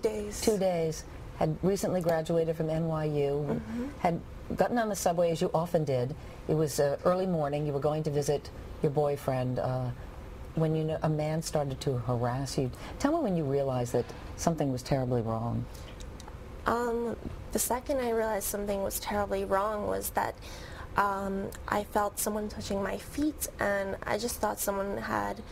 days. 2 days. Had recently graduated from NYU, had gotten on the subway, as you often did. It was early morning. You were going to visit your boyfriend when you know a man started to harass you. Tell me when you realized that something was terribly wrong. The second I realized something was terribly wrong was that I felt someone touching my feet, and I just thought someone had,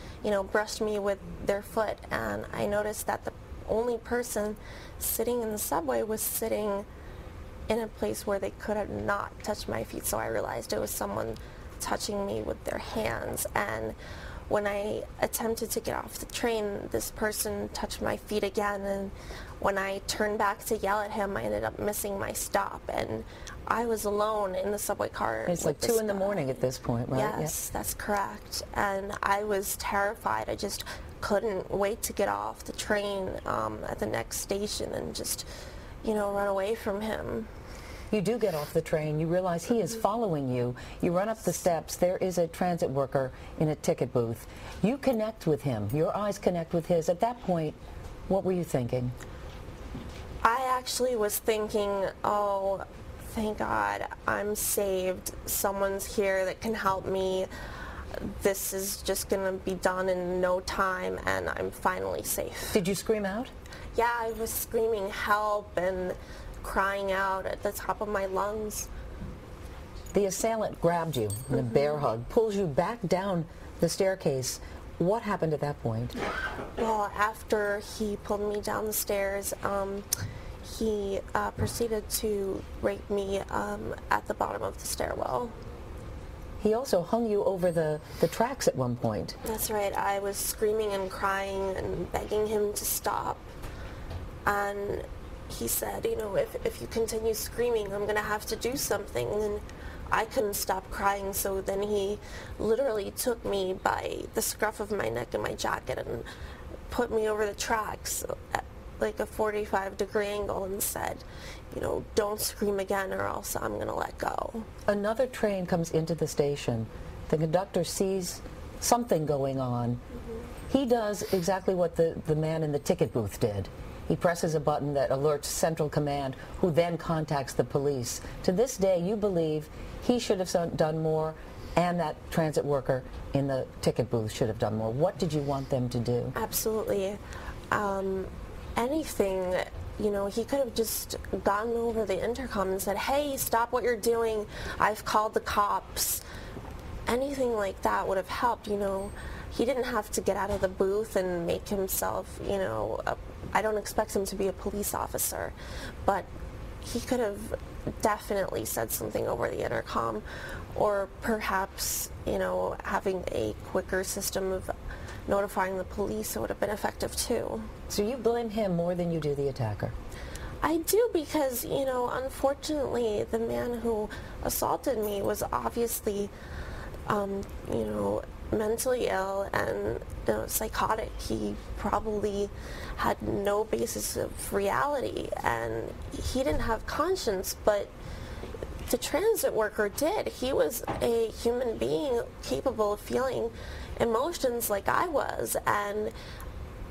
brushed me with their foot, and I noticed that the only person sitting in the subway was sitting in a place where they could have not touched my feet, so I realized it was someone touching me with their hands. And when I attempted to get off the train, this person touched my feet again, and when I turned back to yell at him, I ended up missing my stop, and I was alone in the subway car. It's like 2 in the morning at this point, right? Yes, that's correct. And I was terrified. I just couldn't wait to get off the train at the next station and just, run away from him. You do get off the train. You realize he is following you. You run up the steps. There is a transit worker in a ticket booth. You connect with him. Your eyes connect with his. At that point, what were you thinking? I actually was thinking, oh, thank God, I'm saved. Someone's here that can help me. This is just going to be done in no time, and I'm finally safe. Did you scream out? Yeah, I was screaming help and crying out at the top of my lungs. The assailant grabbed you in a bear hug, pulls you back down the staircase. What happened at that point? Well, after he pulled me down the stairs, he proceeded to rape me at the bottom of the stairwell. He also hung you over the tracks at one point. That's right. I was screaming and crying and begging him to stop. And he said, if you continue screaming, I'm going to have to do something. And I couldn't stop crying, so then he literally took me by the scruff of my neck and my jacket and put me over the tracks at like a 45-degree angle and said, don't scream again or else I'm going to let go. Another train comes into the station. The conductor sees something going on. He does exactly what the man in the ticket booth did. He presses a button that alerts Central Command, who then contacts the police. To this day, you believe he should have done more, and that transit worker in the ticket booth should have done more. What did you want them to do? Absolutely. Anything. He could have just gotten over the intercom and said, hey, stop what you're doing. I've called the cops. Anything like that would have helped, He didn't have to get out of the booth and make himself, I don't expect him to be a police officer, but he could have definitely said something over the intercom, or perhaps, having a quicker system of notifying the police would have been effective too. So you blame him more than you do the attacker? I do, because, unfortunately, the man who assaulted me was obviously, mentally ill and psychotic. He probably had no basis of reality, and he didn't have conscience, but the transit worker did. He was a human being capable of feeling emotions like I was, and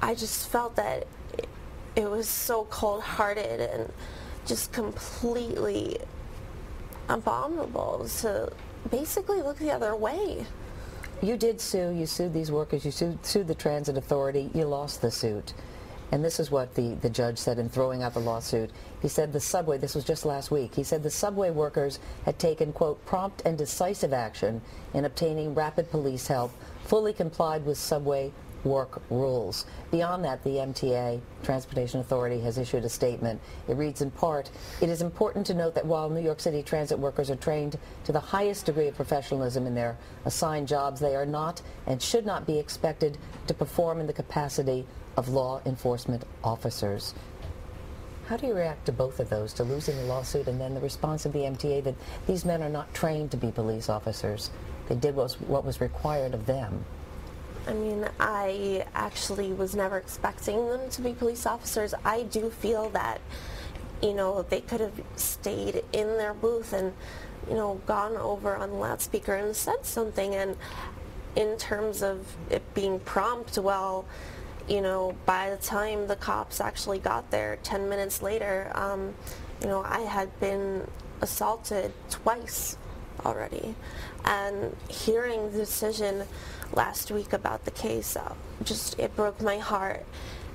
I just felt that it was so cold-hearted and just completely abominable to basically look the other way. You did sue. You sued these workers. You sued the transit authority. You lost the suit. And this is what the judge said in throwing out the lawsuit. He said the subway, this was just last week, he said the subway workers had taken, quote, prompt and decisive action in obtaining rapid police help, fully complied with subway work rules. Beyond that, the MTA, Transportation Authority, has issued a statement. It reads in part, it is important to note that while New York City transit workers are trained to the highest degree of professionalism in their assigned jobs, they are not and should not be expected to perform in the capacity of law enforcement officers. How do you react to both of those, to losing the lawsuit and then the response of the MTA that these men are not trained to be police officers? They did what was required of them. I mean, I actually was never expecting them to be police officers. I do feel that, they could have stayed in their booth and, gone over on the loudspeaker and said something. And in terms of it being prompt, well, you know, by the time the cops actually got there 10 minutes later, you know, I had been assaulted twice already. And hearing the decision last week about the case, it broke my heart.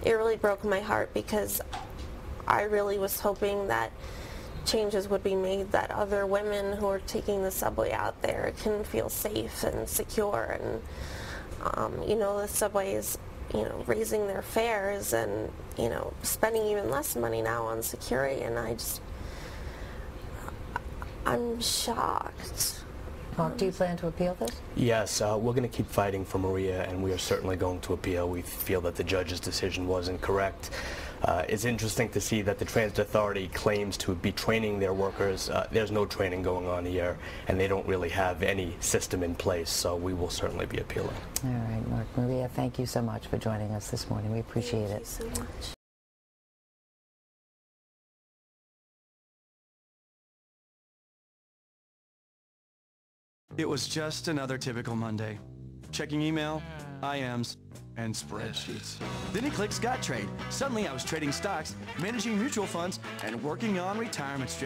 It really broke my heart, because I really was hoping that changes would be made, that other women who are taking the subway out there can feel safe and secure. And, you know, the subway is, you know, raising their fares and, you know, spending even less money now on security, and I'm shocked. Mark, do you plan to appeal this? Yes, we're going to keep fighting for Maria, and we are certainly going to appeal. We feel that the judge's decision was incorrect. It's interesting to see that the Transit Authority claims to be training their workers. There's no training going on here, and they don't really have any system in place, so we will certainly be appealing. All right, Mark. Maria, thank you so much for joining us this morning. We appreciate it. Thank you so much. It was just another typical Monday. Checking email, IMs, and spreadsheets. Then he clicked Scott Trade. Suddenly I was trading stocks, managing mutual funds, and working on retirement strategies.